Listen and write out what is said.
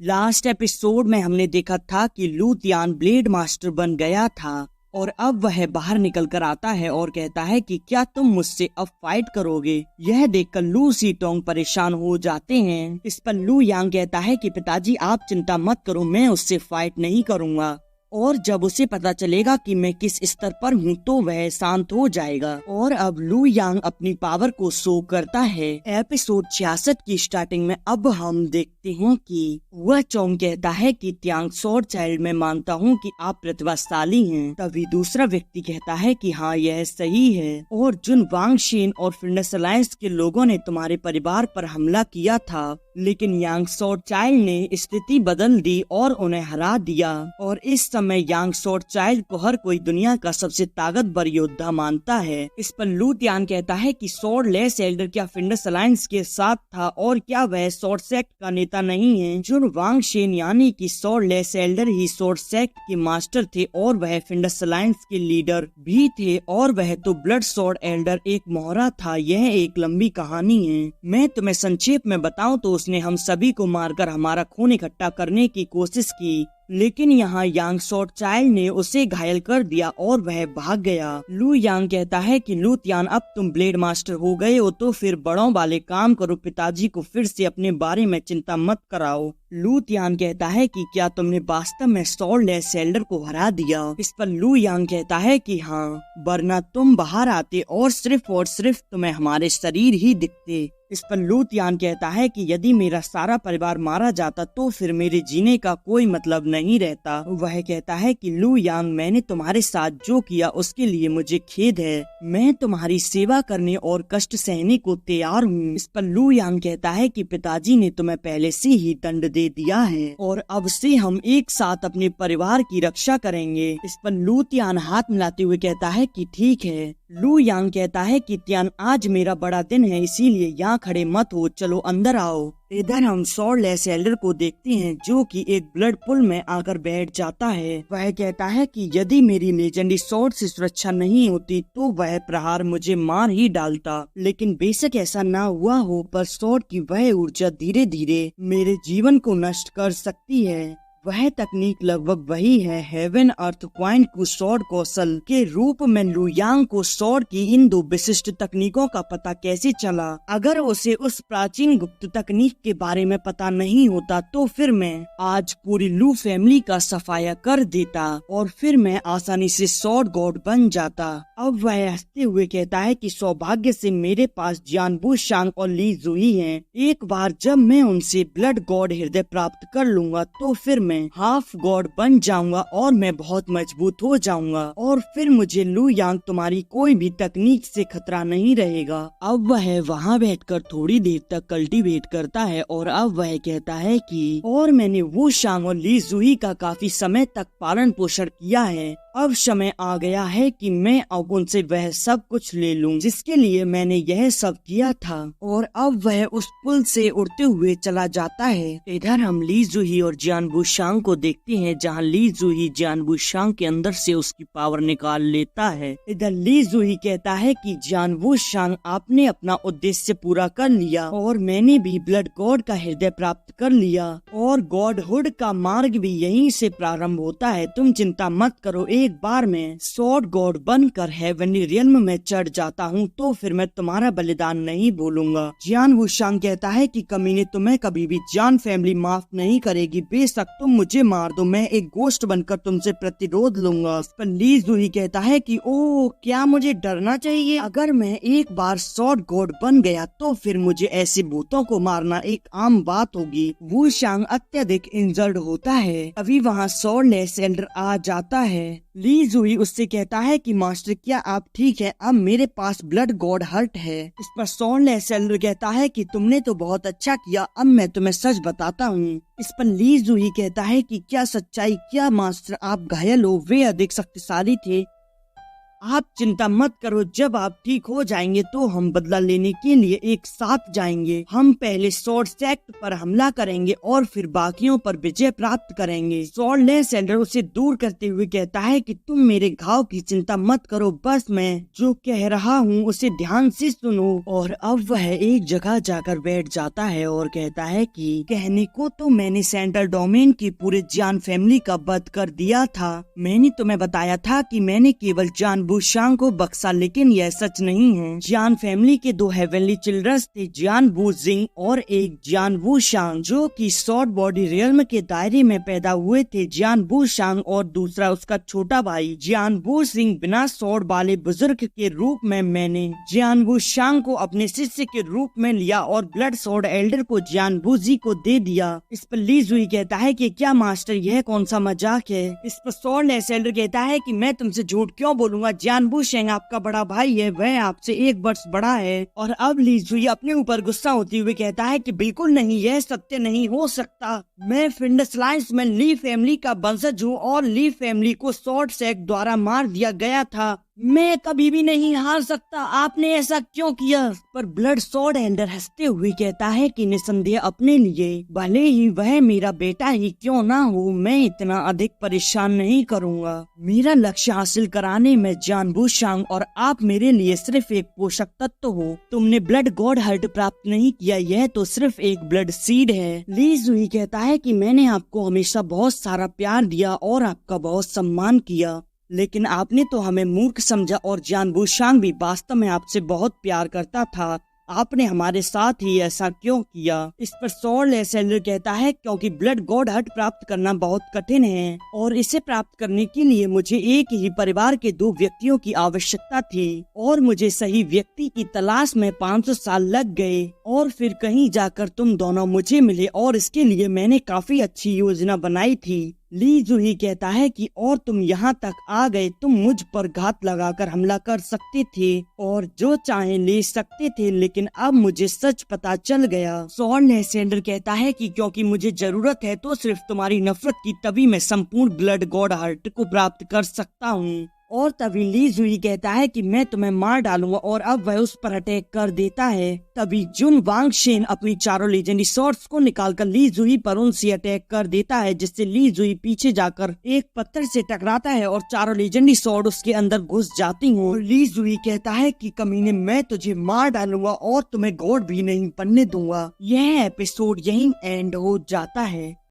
Last episode में हमने देखा था कि लू तियान ब्लेड मास्टर बन गया था और अब वह बाहर निकल कर आता है और कहता है कि क्या तुम मुझसे अब फाइट करोगे। यह देखकर लू सीटोंग परेशान हो जाते हैं। इस पर लू यांग कहता है कि पिताजी आप चिंता मत करो, मैं उससे फाइट नहीं करूँगा और जब उसे पता चलेगा कि मैं किस स्तर पर हूँ तो वह शांत हो जाएगा। और अब लू यांग अपनी पावर को शो करता है। एपिसोड 66 की स्टार्टिंग में अब हम देखते हैं कि वह चोंग कहता है कि त्यांग स्वॉर्ड चाइल्ड, मैं मानता हूँ कि आप प्रतिभाशाली हैं। तभी दूसरा व्यक्ति कहता है कि हाँ यह सही है और जुन वांगशिन और फिटनेस अलायंस के लोगों ने तुम्हारे परिवार पर हमला किया था, लेकिन यांग स्वॉर्ड चाइल्ड ने स्थिति बदल दी और उन्हें हरा दिया। और इस समय यांग स्वॉर्ड चाइल्ड को हर कोई दुनिया का सबसे ताकतवर योद्धा मानता है। इस पर लू तियान कहता है कि स्वॉर्ड लेस एल्डर क्या फिटनेस अलायंस के साथ था और क्या वह स्वॉर्ड सेक्ट का नेता नहीं है। जुन वांगशिन यानी कि स्वॉर्ड लेस एल्डर ही स्वॉर्ड सेक्ट के मास्टर थे और वह फिटनेस अलायंस के लीडर भी थे और वह तो ब्लड स्वॉर्ड एल्डर एक मोहरा था। यह एक लंबी कहानी है। मैं तुम्हें संक्षेप में बताऊं तो उसने हम सभी को मारकर हमारा खून इकट्ठा करने की कोशिश की, लेकिन यहाँ यांग स्वॉर्ड चाइल्ड ने उसे घायल कर दिया और वह भाग गया। लू यांग कहता है कि लू तियान अब तुम ब्लेड मास्टर हो गए हो तो फिर बड़ों वाले काम करो, पिताजी को फिर से अपने बारे में चिंता मत कराओ। लू तियान कहता है कि क्या तुमने वास्तव में स्वॉर्ड लेस एल्डर को हरा दिया। इस पर लू यांग कहता है कि हाँ, वरना तुम बाहर आते और सिर्फ तुम्हें हमारे शरीर ही दिखते। इस पर लू तियान कहता है कि यदि मेरा सारा परिवार मारा जाता तो फिर मेरे जीने का कोई मतलब नहीं रहता। वह कहता है कि लू यांग, मैंने तुम्हारे साथ जो किया उसके लिए मुझे खेद है, मैं तुम्हारी सेवा करने और कष्ट सहने को तैयार हूँ। इस पर लू यांग कहता है कि पिताजी ने तुम्हें पहले से ही दंड दे दिया है और अब से हम एक साथ अपने परिवार की रक्षा करेंगे। इस पर लू तियान हाथ मिलाते हुए कहता है कि ठीक है। लू यांग कहता है कि तियान, आज मेरा बड़ा दिन है, इसीलिए यहाँ खड़े मत हो, चलो अंदर आओ। इधर हम स्वॉर्ड लेस एल्डर को देखते हैं जो कि एक ब्लड पुल में आकर बैठ जाता है। वह कहता है कि यदि मेरी लेजेंडरी स्वॉर्ड से सुरक्षा नहीं होती तो वह प्रहार मुझे मार ही डालता, लेकिन बेशक ऐसा ना हुआ हो, पर स्वॉर्ड की वह ऊर्जा धीरे धीरे मेरे जीवन को नष्ट कर सकती है। वह तकनीक लगभग वही है हेवन अर्थ क्वाइन को स्वॉर्ड कौशल के रूप में। लू यांग को स्वॉर्ड की इन दो विशिष्ट तकनीकों का पता कैसे चला? अगर उसे उस प्राचीन गुप्त तकनीक के बारे में पता नहीं होता तो फिर मैं आज पूरी लू फैमिली का सफाया कर देता और फिर मैं आसानी से स्वॉर्ड गॉड बन जाता। अब वह हंसते हुए कहता है कि सौभाग्य से मेरे पास जियानबू शांग और ली जुई हैं। एक बार जब मैं उनसे ब्लड गॉड हृदय प्राप्त कर लूंगा तो फिर मैं हाफ गॉड बन जाऊंगा और मैं बहुत मजबूत हो जाऊंगा और फिर मुझे लू यांग तुम्हारी कोई भी तकनीक से खतरा नहीं रहेगा। अब वह वहाँ बैठकर थोड़ी देर तक कल्टीवेट करता है और अब वह कहता है कि और मैंने वो शांग और ली जुई का काफी समय तक पालन पोषण किया है। अब समय आ गया है कि मैं अब उनसे वह सब कुछ ले लूं जिसके लिए मैंने यह सब किया था। और अब वह उस पुल से उड़ते हुए चला जाता है। इधर हम ली जुही और जियानबू शांग को देखते हैं जहां ली जुही जियानबू शांग के अंदर से उसकी पावर निकाल लेता है। इधर ली जुही कहता है कि जियानबू शांग, आपने अपना उद्देश्य पूरा कर लिया और मैंने भी ब्लड गॉड का हृदय प्राप्त कर लिया और गॉडहुड का मार्ग भी यहीं से प्रारंभ होता है। तुम चिंता मत करो, एक बार मैं स्वॉर्ड गॉड बनकर हेवनली रियल्म में चढ़ जाता हूँ तो फिर मैं तुम्हारा बलिदान नहीं भूलूंगा। जियानबू शांग कहता है कि कमीने, तुम्हें कभी भी जान फैमिली माफ नहीं करेगी, बेशक तुम मुझे मार दो, मैं एक गोश्त बनकर तुमसे प्रतिरोध लूंगा। इस पर ली जुही कहता है कि ओह, क्या मुझे डरना चाहिए? अगर मैं एक बार स्वॉर्ड गॉड बन गया तो फिर मुझे ऐसे भूतों को मारना एक आम बात होगी। वू शांग अत्यधिक इंजर्ड होता है। अभी वहाँ स्वॉर्ड लेस एल्डर आ जाता है। ली जुई उससे कहता है कि मास्टर, क्या आप ठीक है? अब मेरे पास ब्लड गॉड हर्ट है। इस पर स्वॉर्ड लेस एल्डर कहता है कि तुमने तो बहुत अच्छा किया, अब मैं तुम्हें सच बताता हूँ। इस पर ली जुई कहता है कि क्या सच्चाई? क्या मास्टर आप घायल हो? वे अधिक शक्तिशाली थे। आप चिंता मत करो, जब आप ठीक हो जाएंगे तो हम बदला लेने के लिए एक साथ जाएंगे। हम पहले स्वॉर्ड सेक्ट पर हमला करेंगे और फिर बाकियों पर विजय प्राप्त करेंगे। स्वॉर्ड लेसेंडर उसे दूर करते हुए कहता है कि तुम मेरे घाव की चिंता मत करो, बस मैं जो कह रहा हूँ उसे ध्यान से सुनो। और अब वह एक जगह जाकर बैठ जाता है और कहता है कि कहने को तो मैंने सेंट्रल डोमेन की पूरे जियान फैमिली का वध कर दिया था। मैंने तुम्हें बताया था कि मैंने केवल जियान वुशांग को बख्शा, लेकिन यह सच नहीं है। जियान फैमिली के 2 हेवनली चिल्ड्रंस थे, जियान वू जिंग और एक जियान वुशांग, जो कि स्वॉर्ड बॉडी रियल्म के दायरे में पैदा हुए थे। जियान वुशांग और दूसरा उसका छोटा भाई जियान वू जिंग। बिना स्वॉर्ड वाले बुजुर्ग के रूप में मैंने जियान वुशांग को अपने शिष्य के रूप में लिया और ब्लड स्वॉर्ड एल्डर को जियान वूजी को दे दिया। इस पर ली जुई कहता है कि क्या मास्टर, यह कौन सा मजाक है। इस पर स्वॉर्ड लेसेंडर कहता है कि मैं तुमसे झूठ क्यों बोलूंगा, जियान वुशेंग आपका बड़ा भाई है, वह आपसे 1 वर्ष बड़ा है। और अब ली जुई अपने ऊपर गुस्सा होते हुए कहता है कि बिल्कुल नहीं, यह सत्य नहीं हो सकता। मैं फिंडस लाइन्स में ली फैमिली का वंशज हूँ और ली फैमिली को स्वॉर्ड सेक्ट द्वारा मार दिया गया था। मैं कभी भी नहीं हार सकता, आपने ऐसा क्यों किया। पर ब्लड स्वॉर्ड एल्डर हंसते हुए कहता है कि निसंदेह अपने लिए, भले ही वह मेरा बेटा ही क्यों ना हो, मैं इतना अधिक परेशान नहीं करूंगा। मेरा लक्ष्य हासिल कराने में जियान वुशांग और आप मेरे लिए सिर्फ एक पोषक तत्व हो। तुमने ब्लड गॉड हार्ट प्राप्त नहीं किया, यह तो सिर्फ एक ब्लड सीड है। ली जुई कहता है कि मैंने आपको हमेशा बहुत सारा प्यार दिया और आपका बहुत सम्मान किया, लेकिन आपने तो हमें मूर्ख समझा। और जियान वुशांग भी वास्तव में आपसे बहुत प्यार करता था, आपने हमारे साथ ही ऐसा क्यों किया। इस पर स्वॉर्ड लेसेंडर कहता है क्योंकि ब्लड गॉड हार्ट प्राप्त करना बहुत कठिन है और इसे प्राप्त करने के लिए मुझे एक ही परिवार के 2 व्यक्तियों की आवश्यकता थी और मुझे सही व्यक्ति की तलाश में 500 साल लग गए और फिर कहीं जाकर तुम दोनों मुझे मिले और इसके लिए मैंने काफी अच्छी योजना बनाई थी। ली जुही कहता है कि और तुम यहाँ तक आ गए, तुम मुझ पर घात लगाकर हमला कर सकते थे और जो चाहे ले सकते थे, लेकिन अब मुझे सच पता चल गया। स्वॉर्ड लेसेंडर कहता है कि क्योंकि मुझे जरूरत है तो सिर्फ तुम्हारी नफरत की, तभी मैं संपूर्ण ब्लड गॉड हार्ट को प्राप्त कर सकता हूँ। और तभी ली जुई कहता है कि मैं तुम्हें मार डालूंगा और अब वह उस पर अटैक कर देता है। तभी जुन वांग शेन अपनी चारों लेजेंडरी स्वॉर्ड्स को निकालकर ली जुई पर उनसे अटैक कर देता है, जिससे ली जुई पीछे जाकर एक पत्थर से टकराता है और चारों लेजेंडरी स्वॉर्ड उसके अंदर घुस जाती हूँ। ली जुई कहता है कि कमीने, मैं तुझे मार डालूंगा और तुम्हें गॉड भी नहीं बनने दूंगा। यह एपिसोड यहीं एंड हो जाता है।